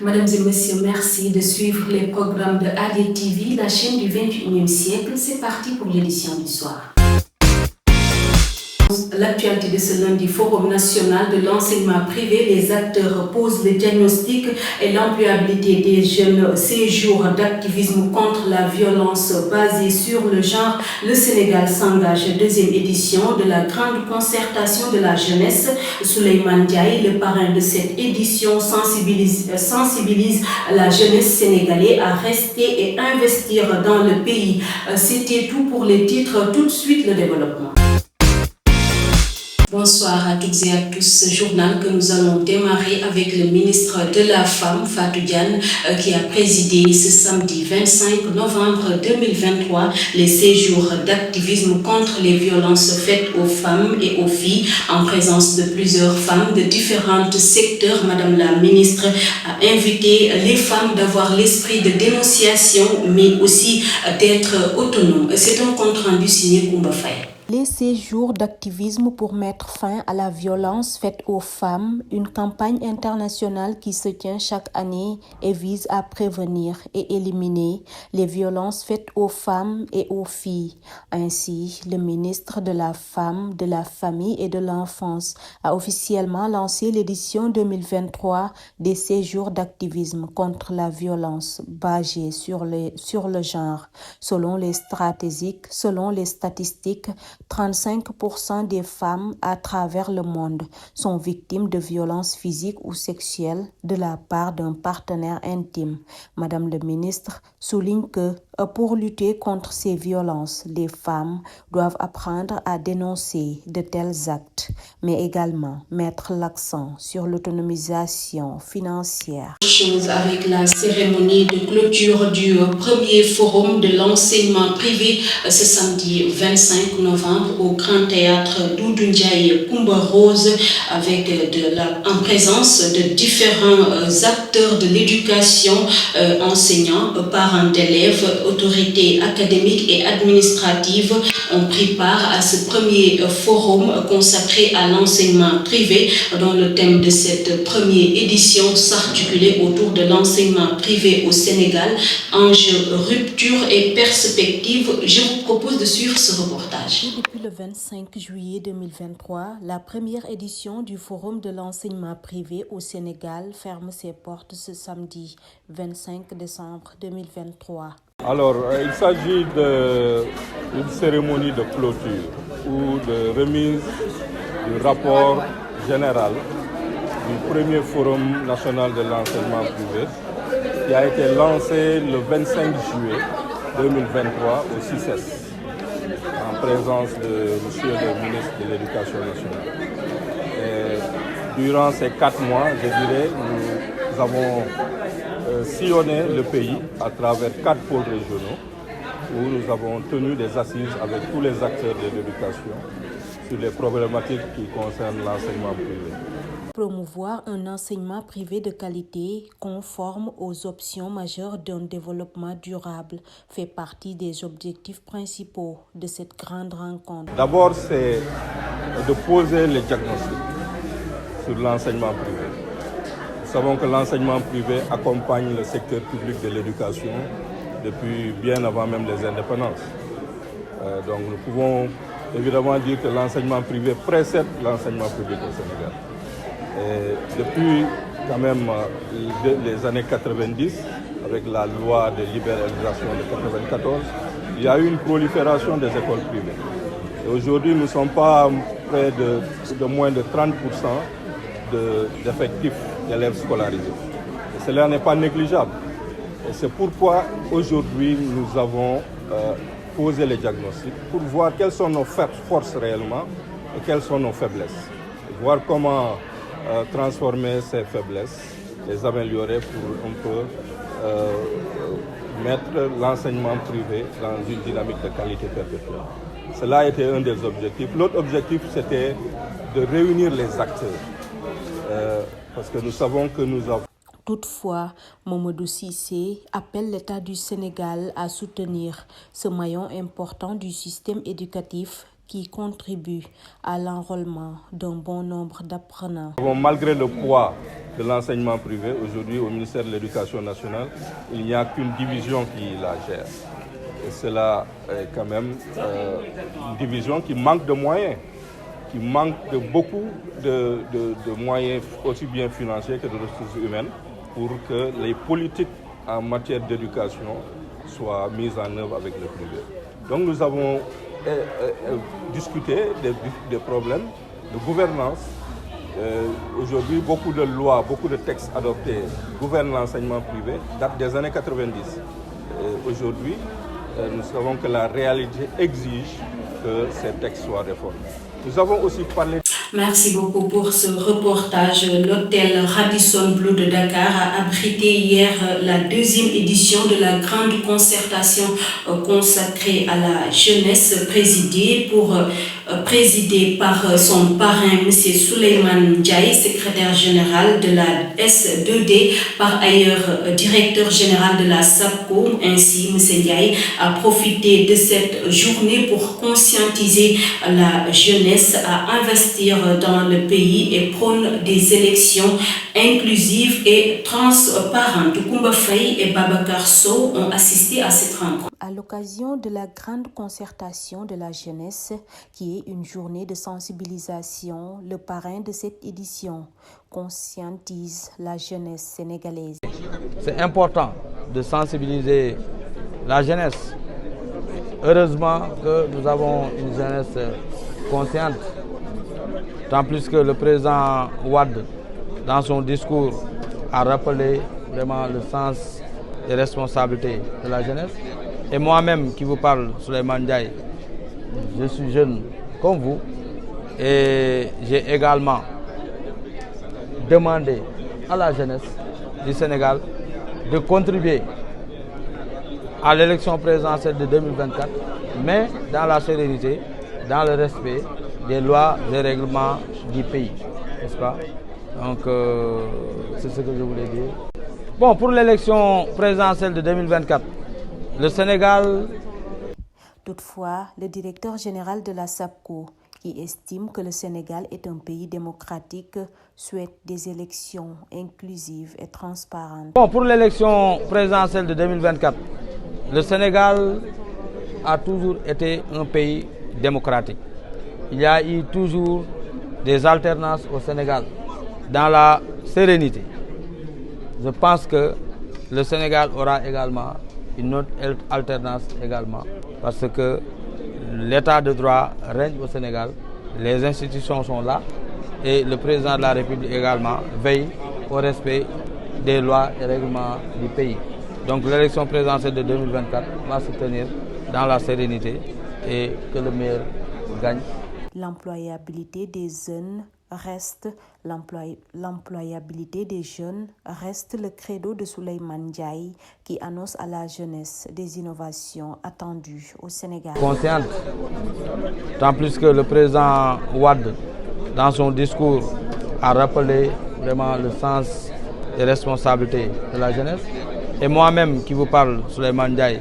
Mesdames et messieurs, merci de suivre les programmes de ADTV, la chaîne du 21e siècle. C'est parti pour l'édition du soir. L'actualité de ce lundi, Forum national de l'enseignement privé, les acteurs posent le diagnostic et l'employabilité des jeunes séjours d'activisme contre la violence basée sur le genre. Le Sénégal s'engage, deuxième édition de la grande concertation de la jeunesse. Souleymane Ndiaye, le parrain de cette édition, sensibilise la jeunesse sénégalaise à rester et investir dans le pays. C'était tout pour les titres, tout de suite le développement. Bonsoir à toutes et à tous. Ce journal que nous allons démarrer avec le ministre de la Femme, Fatou Diagne, qui a présidé ce samedi 25 novembre 2023 les séjours d'activisme contre les violences faites aux femmes et aux filles en présence de plusieurs femmes de différents secteurs. Madame la ministre a invité les femmes d'avoir l'esprit de dénonciation, mais aussi d'être autonomes. C'est un compte rendu signé Koumba Faye. Les séjours d'activisme pour mettre fin à la violence faite aux femmes, une campagne internationale qui se tient chaque année et vise à prévenir et éliminer les violences faites aux femmes et aux filles. Ainsi, le ministre de la Femme, de la Famille et de l'Enfance a officiellement lancé l'édition 2023 des séjours d'activisme contre la violence basée sur le genre. Selon les statistiques, 35% des femmes à travers le monde sont victimes de violences physiques ou sexuelles de la part d'un partenaire intime. Madame le ministre souligne que pour lutter contre ces violences, les femmes doivent apprendre à dénoncer de tels actes, mais également mettre l'accent sur l'autonomisation financière. Avec la cérémonie de clôture du premier forum de l'enseignement privé ce samedi 25 novembre au Grand Théâtre Doudou Ndiaye Coumba Rose avec en présence de différents acteurs de l'éducation, enseignants, parents d'élèves, autorités académiques et administratives ont pris part à ce premier forum consacré à l'enseignement privé dont le thème de cette première édition s'articulait autour de l'enseignement privé au Sénégal, enjeux, rupture et perspectives. Je vous propose de suivre ce reportage. Depuis le 25 juillet 2023, la première édition du Forum de l'enseignement privé au Sénégal ferme ses portes ce samedi 25 décembre 2023. Alors, il s'agit d'une cérémonie de clôture ou de remise du rapport général du premier Forum national de l'enseignement privé qui a été lancé le 25 juillet 2023 au CICES en présence de Monsieur le ministre de l'Éducation nationale. Et durant ces 4 mois, je dirais, nous avons sillonné le pays à travers 4 pôles régionaux où nous avons tenu des assises avec tous les acteurs de l'éducation sur les problématiques qui concernent l'enseignement privé. Promouvoir un enseignement privé de qualité conforme aux options majeures d'un développement durable fait partie des objectifs principaux de cette grande rencontre. D'abord, c'est de poser les diagnostics sur l'enseignement privé. Nous savons que l'enseignement privé accompagne le secteur public de l'éducation depuis bien avant même les indépendances. Donc nous pouvons évidemment dire que l'enseignement privé précède l'enseignement public au Sénégal. Et depuis quand même les années 90, avec la loi de libéralisation de 1994, il y a eu une prolifération des écoles privées. Et aujourd'hui, nous ne sommes pas près de moins de 30% d'effectifs d'élèves scolarisés. Et cela n'est pas négligeable. Et c'est pourquoi aujourd'hui, nous avons posé les diagnostics pour voir quelles sont nos forces réellement et quelles sont nos faiblesses. Et voir comment transformer ces faiblesses, les améliorer pour un peu mettre l'enseignement privé dans une dynamique de qualité perpétuelle. Cela a été un des objectifs. L'autre objectif, c'était de réunir les acteurs. Parce que nous savons que nous avons... Toutefois, Mamadou Cissé appelle l'État du Sénégal à soutenir ce maillon important du système éducatif qui contribue à l'enrôlement d'un bon nombre d'apprenants. Malgré le poids de l'enseignement privé, aujourd'hui au ministère de l'Éducation nationale, il n'y a qu'une division qui la gère. Et cela est quand même une division qui manque de moyens, qui manque de beaucoup de moyens aussi bien financiers que de ressources humaines pour que les politiques en matière d'éducation soient mises en œuvre avec le privé. Donc nous avons discuté des problèmes de gouvernance. Aujourd'hui, beaucoup de lois, beaucoup de textes adoptés gouvernent l'enseignement privé, datent des années 90. Aujourd'hui, nous savons que la réalité exige que ces textes soient réformés. Nous avons aussi parlé... Merci beaucoup pour ce reportage. L'hôtel Radisson Blu de Dakar a abrité hier la deuxième édition de la grande concertation consacrée à la jeunesse, présidée par son parrain, M. Souleymane Ndiaye, secrétaire général de la S2D, par ailleurs directeur général de la SAPCO. Ainsi, M. Ndiaye a profité de cette journée pour conscientiser la jeunesse à investir dans le pays et prône des élections inclusives et transparentes. Koumba Faye et Babacar Sow ont assisté à cette rencontre. À l'occasion de la grande concertation de la jeunesse, qui est une journée de sensibilisation, le parrain de cette édition conscientise la jeunesse sénégalaise. C'est important de sensibiliser la jeunesse. Heureusement que nous avons une jeunesse consciente. Tant plus que le président Wade, dans son discours, a rappelé vraiment le sens des responsabilités de la jeunesse. Et moi-même qui vous parle, Souleymane Ndiaye, je suis jeune comme vous et j'ai également demandé à la jeunesse du Sénégal de contribuer à l'élection présidentielle de 2024, mais dans la sérénité, dans le respect des lois et règlements du pays, n'est-ce pas? Donc, c'est ce que je voulais dire. Bon, pour l'élection présidentielle de 2024, le Sénégal... Toutefois, le directeur général de la SAPCO, qui estime que le Sénégal est un pays démocratique, souhaite des élections inclusives et transparentes. Bon, pour l'élection présidentielle de 2024, le Sénégal a toujours été un pays démocratique. Il y a eu toujours des alternances au Sénégal, dans la sérénité. Je pense que le Sénégal aura également une autre alternance également, parce que l'état de droit règne au Sénégal, les institutions sont là, et le président de la République également veille au respect des lois et règlements du pays. Donc l'élection présidentielle de 2024 va se tenir dans la sérénité et que le meilleur gagne. L'employabilité des jeunes reste le credo de Souleymane Ndiaye, qui annonce à la jeunesse des innovations attendues au Sénégal. Consciente, tant plus que le président Wade, dans son discours, a rappelé vraiment le sens des responsabilités de la jeunesse. Et moi-même qui vous parle, Souleymane Ndiaye,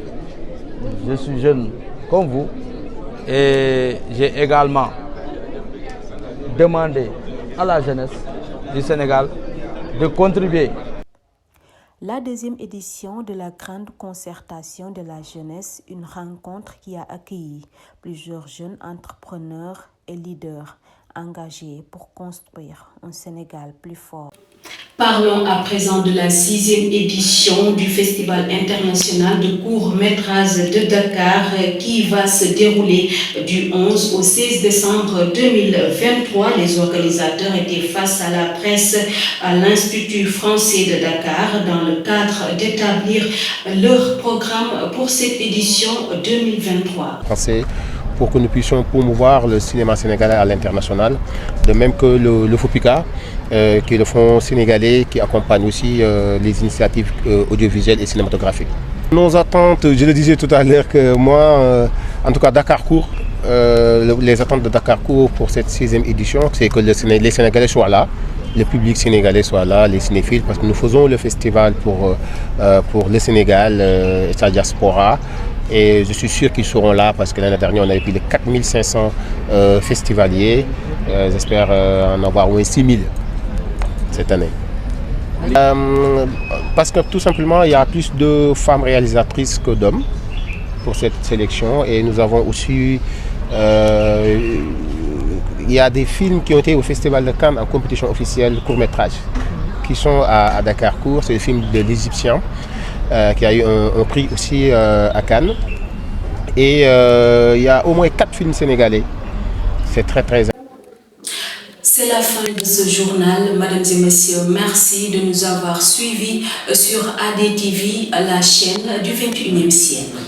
je suis jeune comme vous et j'ai également demandé à la jeunesse du Sénégal de contribuer. La deuxième édition de la grande concertation de la jeunesse, une rencontre qui a accueilli plusieurs jeunes entrepreneurs et leaders engagés pour construire un Sénégal plus fort. Parlons à présent de la 6e édition du Festival international de courts-métrages de Dakar qui va se dérouler du 11 au 16 décembre 2023. Les organisateurs étaient face à la presse à l'Institut français de Dakar dans le cadre d'établir leur programme pour cette édition 2023. Pour que nous puissions promouvoir le cinéma sénégalais à l'international, de même que le FOPICA, qui est le fonds sénégalais qui accompagne aussi les initiatives audiovisuelles et cinématographiques. Nos attentes, je le disais tout à l'heure que moi, en tout cas Dakar Court, les attentes de Dakar Court pour cette 6e édition, c'est que les Sénégalais soient là, le public sénégalais soit là, les cinéphiles, parce que nous faisons le festival pour le Sénégal et sa diaspora, Et je suis sûr qu'ils seront là parce que l'année dernière, on avait plus de 4500 festivaliers. J'espère en avoir au moins 6000 cette année. Parce que tout simplement, il y a plus de femmes réalisatrices que d'hommes pour cette sélection. Et nous avons aussi... il y a des films qui ont été au Festival de Cannes en compétition officielle court-métrage qui sont à Dakarcourt. C'est le film de l'Égyptien qui a eu un prix aussi à Cannes. Et il y a au moins 4 films sénégalais. C'est très très... C'est la fin de ce journal. Mesdames et messieurs, merci de nous avoir suivis sur ADTV, la chaîne du 21e siècle.